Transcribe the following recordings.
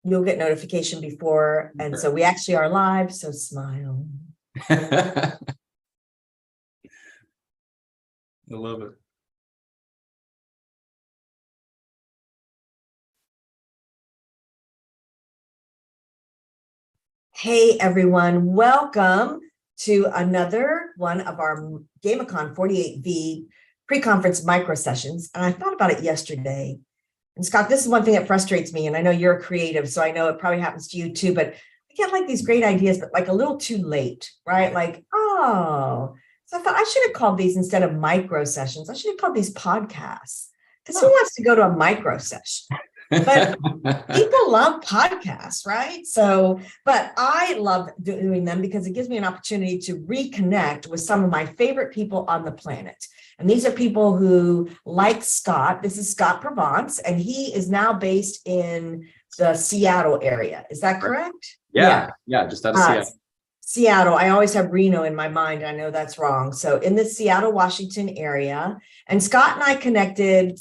you'll get notification before. And so we actually are live, so smile. I love it. Hey, everyone. Welcome to another one of our GamiCon 48V pre-conference micro sessions. And I thought about it yesterday. And Scott, this is one thing that frustrates me. And I know you're a creative, so I know it probably happens to you too, but I get like these great ideas, but like a little too late, right? Like, oh, so I thought I should have called these, instead of micro sessions, I should have called these podcasts. Because who wants to go to a micro session? But people love podcasts, right? So, but I love doing them because it gives me an opportunity to reconnect with some of my favorite people on the planet. And these are people who, like Scott, this is Scott Provence, and he is now based in the Seattle area. Is that correct? Yeah, just out of Seattle. Seattle. I always have Reno in my mind. I know that's wrong. So in the Seattle, Washington area. And Scott and I connected,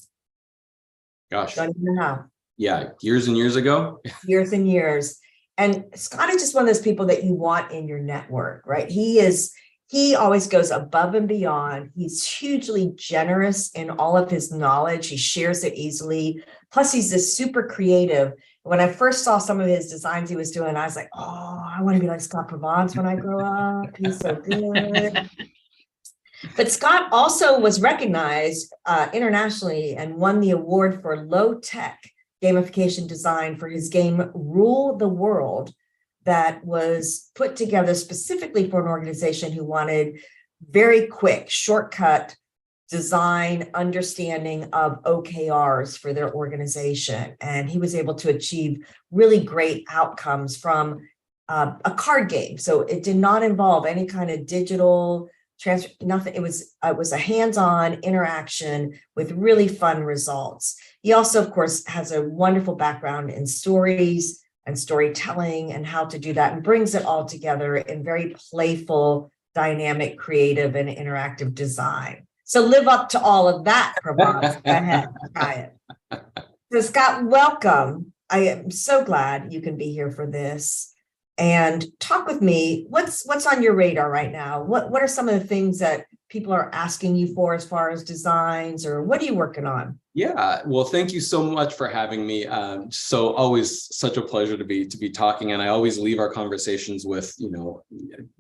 Gosh, don't even know how. Yeah, years and years ago. Years and years. And Scott is just one of those people that you want in your network, right? He always goes above and beyond. He's hugely generous in all of his knowledge. He shares it easily. Plus, he's this super creative. When I first saw some of his designs he was doing, I was like, oh, I want to be like Scott Provence when I grow up. He's so good. But Scott also was recognized internationally and won the award for low-tech gamification design for his game Rule the World, that was put together specifically for an organization who wanted very quick, shortcut design understanding of OKRs for their organization. And he was able to achieve really great outcomes from a card game. So it did not involve any kind of digital transfer, nothing. It was a hands-on interaction with really fun results. He also, of course, has a wonderful background in stories and storytelling and how to do that, and brings it all together in very playful, dynamic, creative, and interactive design. So live up to all of that, Provence. Go ahead, try it. So Scott, welcome. I am so glad you can be here for this. And talk with me. What's on your radar right now? What are some of the things that people are asking you for as far as designs, or what are you working on? Yeah, well, thank you so much for having me. So always such a pleasure to be talking, and I always leave our conversations with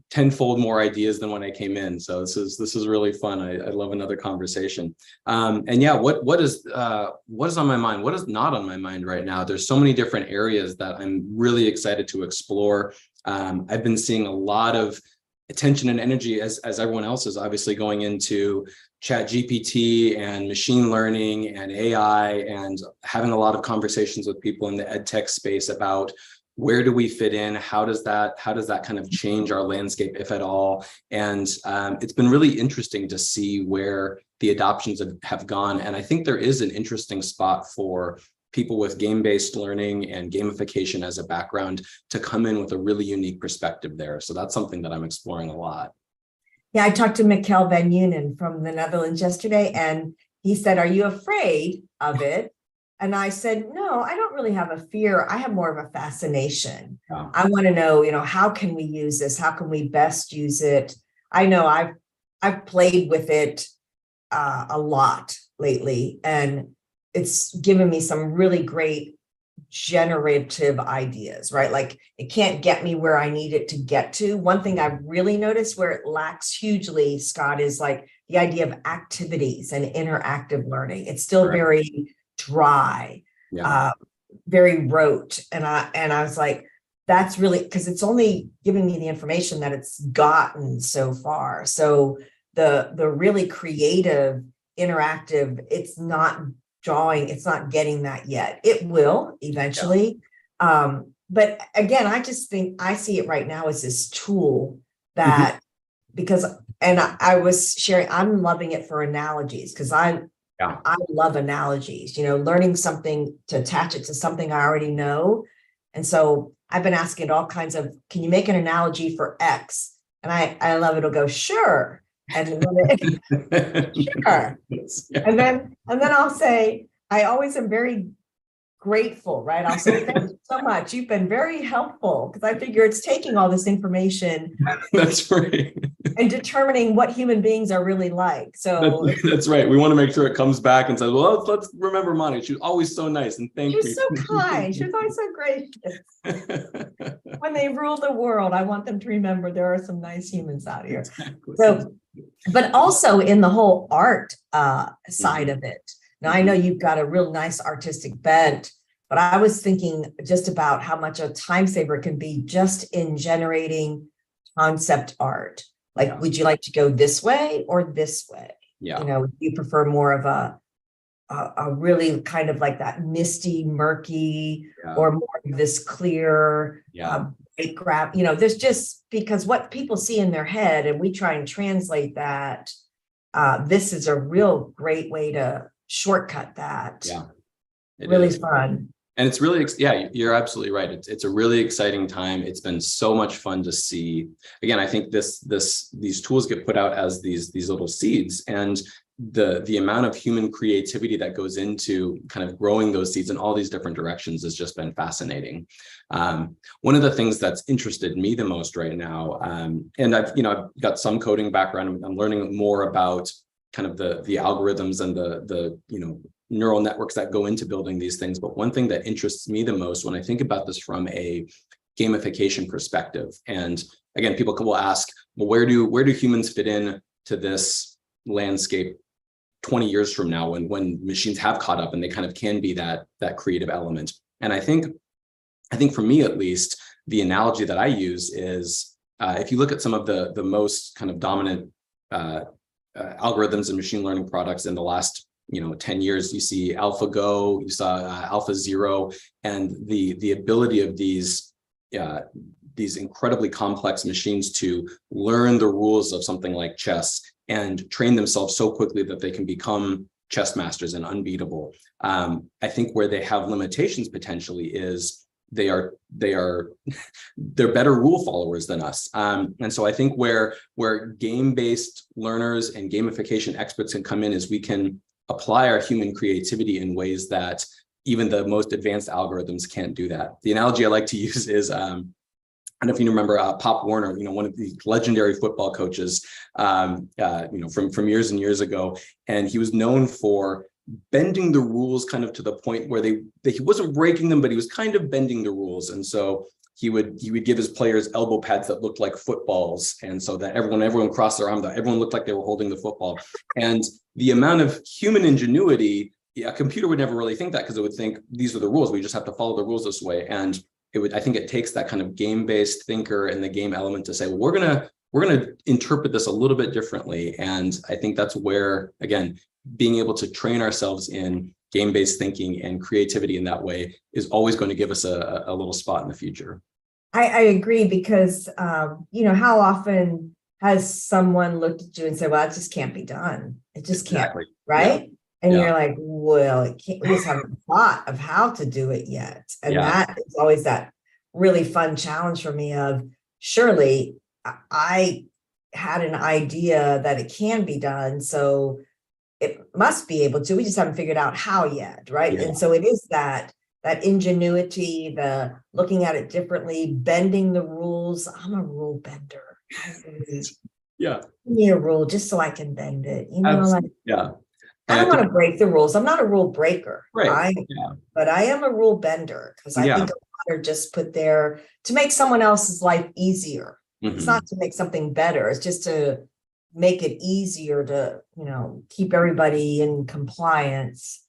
tenfold more ideas than when I came in. So this is really fun. I love another conversation. And yeah, what is on my mind? What is not on my mind right now? There's so many different areas that I'm really excited to explore. I've been seeing a lot of attention and energy, as everyone else is obviously, going into Chat GPT and machine learning and AI, and having a lot of conversations with people in the ed tech space about where do we fit in? How does that kind of change our landscape, if at all? And it's been really interesting to see where the adoptions have gone. And I think there is an interesting spot for people with game-based learning and gamification as a background to come in with a really unique perspective there. So that's something that I'm exploring a lot. Yeah, I talked to Mikkel van Unen from the Netherlands yesterday, and he said, are you afraid of it? And I said, no, I don't really have a fear. I have more of a fascination. Yeah. I want to know, how can we use this? How can we best use it? I know I've played with it a lot lately, and it's given me some really great generative ideas, right? Like, it can't get me where I need it to get to. One thing I've really noticed where it lacks hugely, Scott, is like the idea of activities and interactive learning. It's still very dry, very rote. And I was like, that's really, because it's only giving me the information that it's gotten so far. So the really creative, interactive, it's not drawing, it's not getting that yet. It will eventually. Yeah. But again, I just think I see it right now as this tool that, because, and I was sharing, I'm loving it for analogies, because I love analogies, learning something to attach it to something I already know. And so I've been asking it all kinds of, can you make an analogy for X? And I love it'll go, sure. And sure. And then I'll say, I always am very grateful, right? I'll say, thank you so much. You've been very helpful, because I figure it's taking all this information That's right. and determining what human beings are really like. So That's right. We want to make sure it comes back and says, well, let's remember Monica. She was always so nice, and thank she was you. so kind. She was always so gracious. When they rule the world, I want them to remember there are some nice humans out here. Exactly. So, but also in the whole art side of it. Now, I know you've got a real nice artistic bent, but I was thinking just about how much a time saver can be just in generating concept art. Like, Yeah. would you like to go this way or this way? Yeah. You know, you prefer more of a really kind of like that misty, murky, Yeah. or more of this clear, Yeah. bright grab. You know, there's just, because what people see in their head, and we try and translate that. This is a real great way to shortcut that. Yeah. It Really is. fun. And it's really, yeah, you're absolutely right. It's a really exciting time. It's been so much fun to see. Again, I think these tools get put out as these little seeds, and the amount of human creativity that goes into kind of growing those seeds in all these different directions has just been fascinating. One of the things that's interested me the most right now, and I've got some coding background. I'm learning more about kind of the algorithms and the neural networks that go into building these things. But one thing that interests me the most when I think about this from a gamification perspective, and again, people will ask, well, where do humans fit in to this landscape 20 years from now, when machines have caught up and they kind of can be that creative element? And I think for me, at least, the analogy that I use is if you look at some of the most kind of dominant algorithms and machine learning products in the last 10 years, you see AlphaGo, you saw AlphaZero, and the ability of these incredibly complex machines to learn the rules of something like chess and train themselves so quickly that they can become chess masters and unbeatable. I think where they have limitations potentially is they're better rule followers than us. And so I think where game-based learners and gamification experts can come in is we can apply our human creativity in ways that even the most advanced algorithms can't do that. The analogy I like to use is, I don't know if you remember Pop Warner, one of the legendary football coaches, from years and years ago, and he was known for bending the rules kind of to the point where he wasn't breaking them, but he was kind of bending the rules. And so he would give his players elbow pads that looked like footballs, and so that everyone crossed their arm, that everyone looked like they were holding the football. And the amount of human ingenuity, a computer would never really think that, because it would think these are the rules, we just have to follow the rules this way. And I think it takes that kind of game-based thinker and the game element to say, well, we're gonna interpret this a little bit differently. And I think that's where, again, being able to train ourselves in game-based thinking and creativity in that way is always going to give us a little spot in the future. I agree, because how often has someone looked at you and said, well, it just can't be done. It just Exactly. can't, right? Yeah. And Yeah. you're like, well, it can't, we just haven't thought of how to do it yet. And that is always that really fun challenge for me of, surely I had an idea that it can be done, so it must be able to, we just haven't figured out how yet, right? Yeah. And so it is that ingenuity, the looking at it differently, bending the rules. I'm a rule bender. Yeah. Give me a rule just so I can bend it. Yeah. I don't want to break the rules. I'm not a rule breaker. Right. But I am a rule bender, because I think a lot are just put there to make someone else's life easier. Mm-hmm. It's not to make something better. It's just to make it easier to, keep everybody in compliance.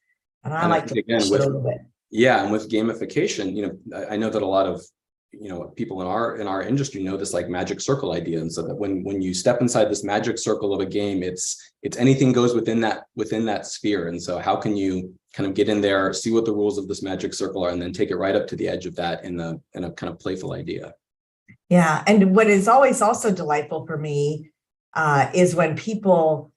And I like to push it a little bit. Yeah, and with gamification, I know that a lot of people in our industry know this like magic circle idea, and so that when you step inside this magic circle of a game, it's anything goes within that sphere. And so how can you kind of get in there, see what the rules of this magic circle are, and then take it right up to the edge of that in a kind of playful idea. Yeah, and what is always also delightful for me is when people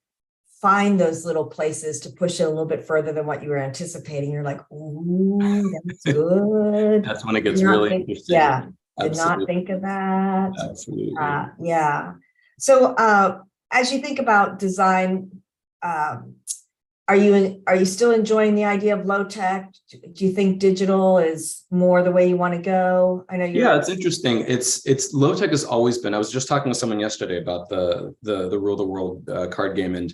find those little places to push it a little bit further than what you were anticipating. You're like, ooh, that's good. That's when it gets really interesting. Yeah, did not think of that. Absolutely. Yeah. So as you think about design, are you still enjoying the idea of low tech? Do you think digital is more the way you want to go? I know Yeah, you're. it's interesting. It's low tech has always been. I was just talking with someone yesterday about the Rule the World card game, and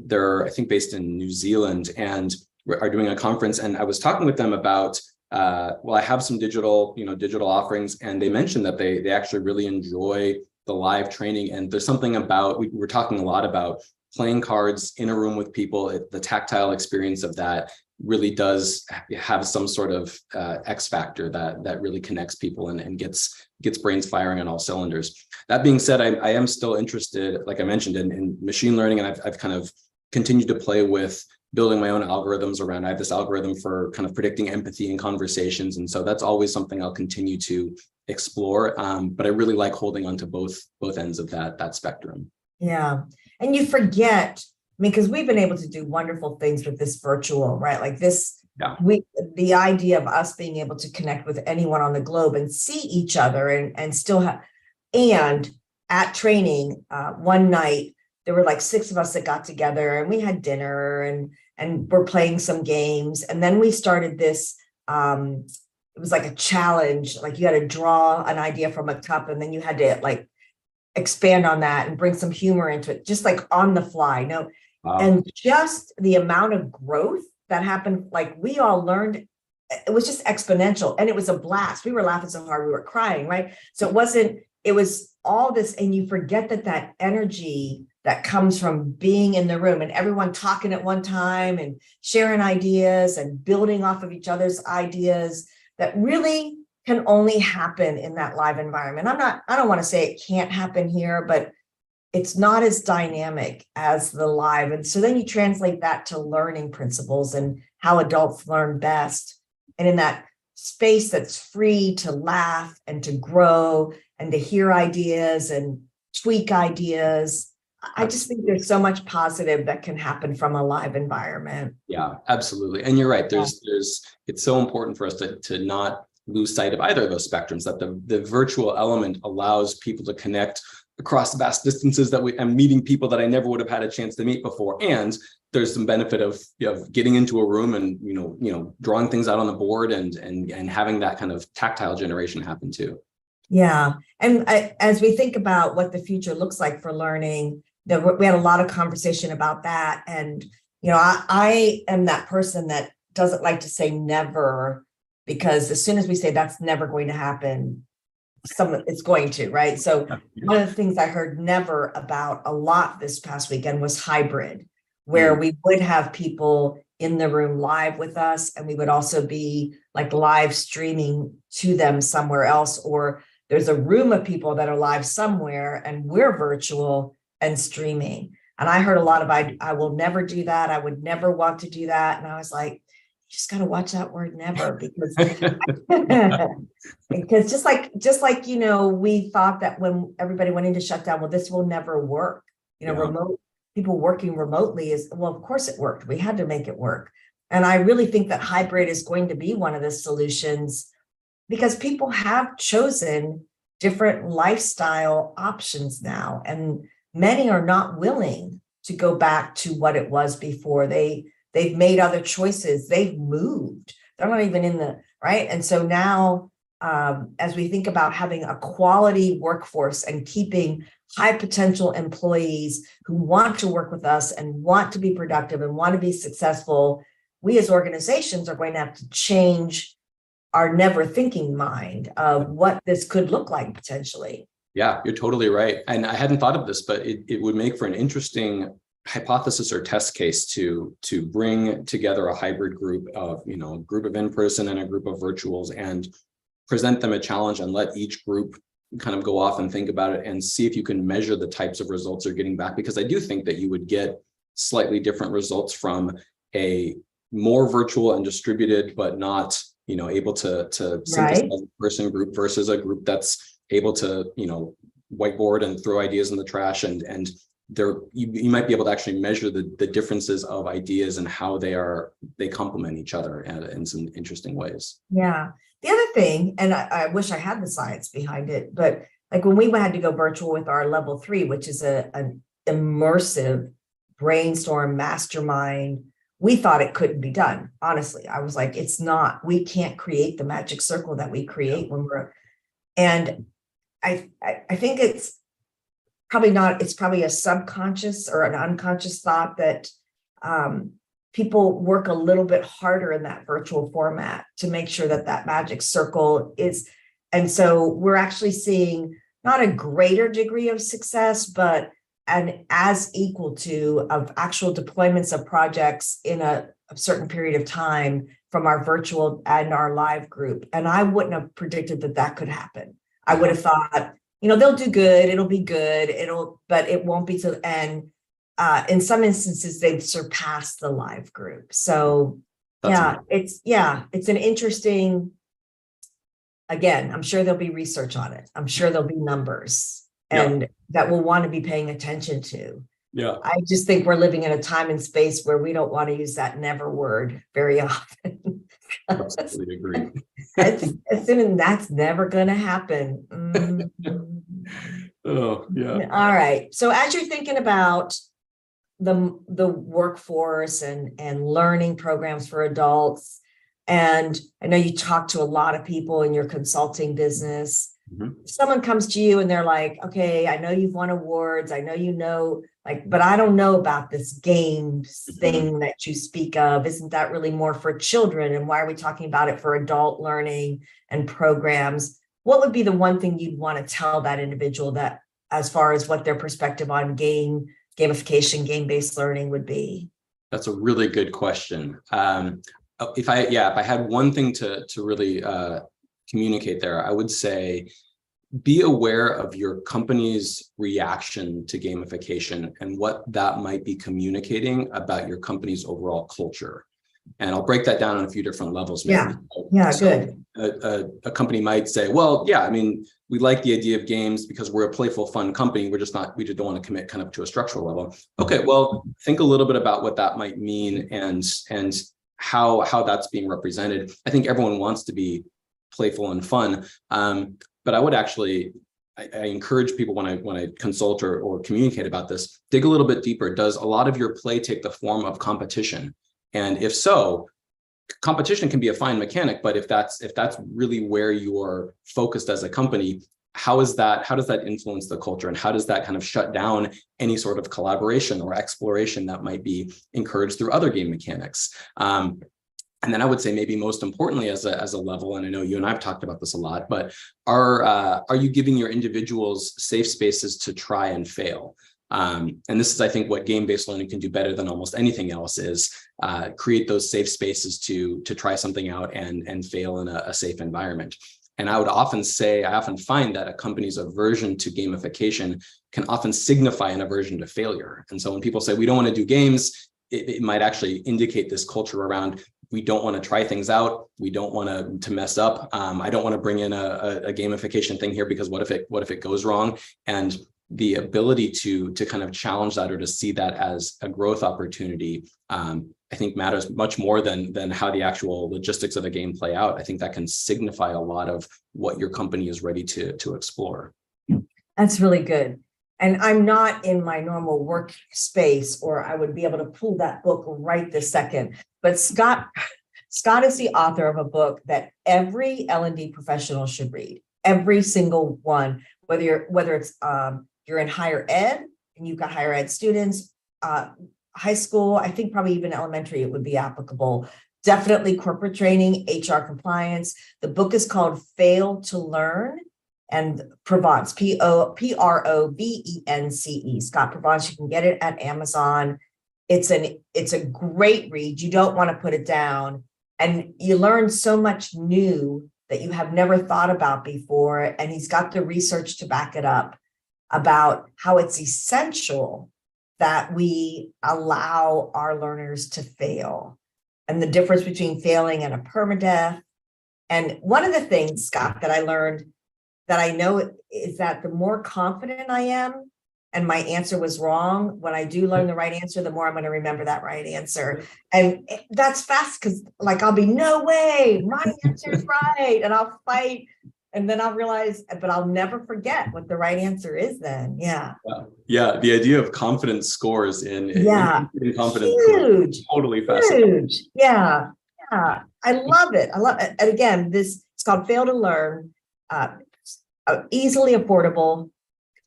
they're, I think, based in New Zealand, and are doing a conference. And I was talking with them about well, I have some digital offerings, and they mentioned that they actually really enjoy the live training. And there's something about, we were talking a lot about playing cards in a room with people. The tactile experience of that really does have some sort of X factor that really connects people and gets brains firing on all cylinders. That being said, I am still interested, like I mentioned, in machine learning, and I've kind of continued to play with building my own algorithms around. I have this algorithm for kind of predicting empathy in conversations, and so that's always something I'll continue to explore. But I really like holding on to both ends of that spectrum. Yeah. And you forget, I mean, because we've been able to do wonderful things with this virtual, right? Like this, Yeah. The idea of us being able to connect with anyone on the globe and see each other and still have, and at training, one night, there were like 6 of us that got together and we had dinner and we're playing some games. And then we started this, it was like a challenge, like you had to draw an idea from a cup and then you had to like expand on that and bring some humor into it, just like on the fly. No, Wow. and just the amount of growth that happened, like we all learned, it was just exponential and it was a blast. We were laughing so hard, we were crying, right? So it was all this, and you forget that energy that comes from being in the room and everyone talking at one time and sharing ideas and building off of each other's ideas, that really can only happen in that live environment. I don't want to say it can't happen here, but it's not as dynamic as the live. And so then you translate that to learning principles and how adults learn best. And in that space that's free to laugh and to grow and to hear ideas and tweak ideas, I just think there's so much positive that can happen from a live environment. Yeah, absolutely. And you're right. It's so important for us to not lose sight of either of those spectrums, that the virtual element allows people to connect across vast distances I'm meeting people that I never would have had a chance to meet before. And there's some benefit of getting into a room and, drawing things out on the board and having that kind of tactile generation happen too. Yeah. And as we think about what the future looks like for learning, we had a lot of conversation about that. And, I am that person that doesn't like to say never, because as soon as we say that's never going to happen, it's going to, right? So one of the things I heard never about a lot this past weekend was hybrid, where we would have people in the room live with us, and we would also be like live streaming to them somewhere else, or there's a room of people that are live somewhere and we're virtual and streaming. And I heard a lot of, I will never do that. I would never want to do that. And I was like, you just got to watch that word never, because because just like we thought that when everybody went into shutdown, well, this will never work. Remote people working remotely well, of course it worked. We had to make it work. And I really think that hybrid is going to be one of the solutions, because people have chosen different lifestyle options now, and many are not willing to go back to what it was before. They've made other choices. They've moved. They're not even in the right. And so now, as we think about having a quality workforce and keeping high potential employees who want to work with us and want to be productive and want to be successful, we as organizations are going to have to change our never thinking mind of what this could look like potentially. Yeah, you're totally right. And I hadn't thought of this, but it would make for an interesting hypothesis or test case to bring together a hybrid group of, a group of in-person and a group of virtuals, and present them a challenge and let each group kind of go off and think about it and see if you can measure the types of results they're getting back. Because I do think that you would get slightly different results from a more virtual and distributed, but not, able to synthesize a person group versus a group that's able to, whiteboard and throw ideas in the trash, and you might be able to actually measure the differences of ideas and how they complement each other in some interesting ways. Yeah. The other thing, and I wish I had the science behind it, but like when we had to go virtual with our level 3, which is an immersive brainstorm mastermind we thought it couldn't be done. Honestly, I was like, it's not, we can't create the magic circle that we create when we're, and I think it's probably not, it's probably a subconscious or an unconscious thought that people work a little bit harder in that virtual format to make sure that that magic circle is. And so we're actually seeing not a greater degree of success, but an as equal to of actual deployments of projects in a certain period of time from our virtual and our live group. And I wouldn't have predicted that that could happen. I would have thought, they'll do good, it'll be good, but it won't be so. And in some instances, they've surpassed the live group. So it's an interesting, again, I'm sure there'll be research on it. I'm sure there'll be numbers and that we'll want to be paying attention to. Yeah. I just think we're living in a time and space where we don't want to use that never word very often. Absolutely agree. Assuming that's never going to happen. Oh, yeah. All right. So as you're thinking about the workforce and learning programs for adults, and I know you talk to a lot of people in your consulting business. Mm-hmm. If someone comes to you and they're like, okay, I know you've won awards. I know but I don't know about this games thing that you speak of. Isn't that really more for children? And why are we talking about it for adult learning and programs? What would be the one thing you'd want to tell that individual that as far as what their perspective on gamification, game-based learning would be? That's a really good question. If I had one thing to really communicate there, I would say be aware of your company's reaction to gamification and what that might be communicating about your company's overall culture. And I'll break that down on a few different levels. Maybe. Good. A company might say, well, yeah, I mean, we like the idea of games because we're a playful, fun company. We just don't want to commit kind of to a structural level. Okay, well, think a little bit about what that might mean and how that's being represented. I think everyone wants to be playful and fun. But I would actually, I encourage people when I consult or communicate about this, dig a little bit deeper. Does a lot of your play take the form of competition? And if so, competition can be a fine mechanic, but if that's really where you're focused as a company, how does that influence the culture? And how does that kind of shut down any sort of collaboration or exploration that might be encouraged through other game mechanics? And then I would say maybe most importantly as a level, and I know you and I've talked about this a lot, but are you giving your individuals safe spaces to try and fail? And this is, I think, what game-based learning can do better than almost anything else is create those safe spaces to try something out and fail in a safe environment. And I often find that a company's aversion to gamification can often signify an aversion to failure. And so when people say we don't want to do games, it might actually indicate this culture around we don't want to try things out. We don't want to mess up. I don't want to bring in a gamification thing here because what if it goes wrong? And the ability to kind of challenge that or to see that as a growth opportunity, I think matters much more than how the actual logistics of a game play out. I think that can signify a lot of what your company is ready to explore. That's really good. And I'm not in my normal workspace, or I would be able to pull that book right this second. But Scott is the author of a book that every L&D professional should read. Every single one, whether it's you're in higher ed and you've got higher ed students, high school, I think probably even elementary, it would be applicable. Definitely corporate training, HR compliance. The book is called Fail to Learn. And Provence, Provence, Scott Provence. You can get it at Amazon. It's a great read. You don't want to put it down. And you learn so much new that you have never thought about before. And he's got the research to back it up about how it's essential that we allow our learners to fail and the difference between failing and a permadeath. And one of the things, Scott, that I learned that I know is that the more confident I am and my answer was wrong, when I do learn the right answer, the more I'm going to remember that right answer. And that's fast because I'll be, no way, my answer is right. And I'll fight And then I'll realize, but I'll never forget what the right answer is then. Yeah. Yeah. The idea of confidence scores in confidence Huge, totally fascinating. huge. Yeah. Yeah. I love it. I love it. And again, it's called Fail to Learn. Easily affordable.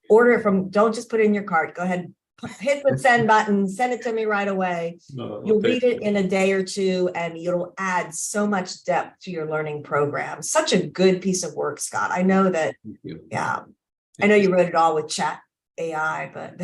Order it don't just put it in your cart. Go ahead, hit the send button, send it to me right away. You'll read it in a day or two, and it'll add so much depth to your learning program. Such a good piece of work, Scott. I know that. Yeah, I know you wrote it all with chat AI, but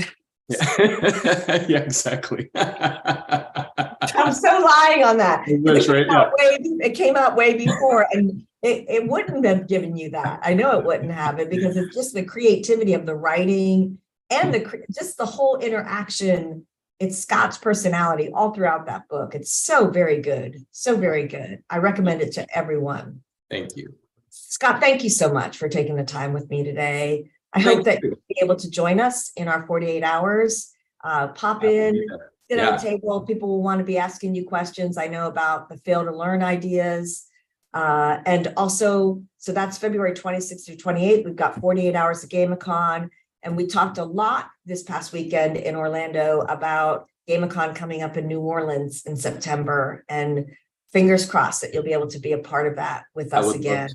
yeah, exactly. I'm so lying on that. It came out way before, and it wouldn't have given you that. I know it wouldn't have it, because it's just the creativity of the writing and just the whole interaction. It's Scott's personality all throughout that book. It's so very good. So very good. I recommend it to everyone. Thank you. Scott, thank you so much for taking the time with me today. I hope that you'll be able to join us in our 48 hours. Pop in, sit on the table. People will want to be asking you questions. I know about the Fail to Learn ideas. And also, so that's February 26th through 28th. We've got 48 hours of GamiCon. And we talked a lot this past weekend in Orlando about GamiCon coming up in New Orleans in September. And fingers crossed that you'll be able to be a part of that with us again.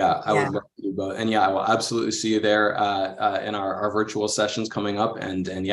I would love to do both. And I will absolutely see you there in our virtual sessions coming up. And yeah,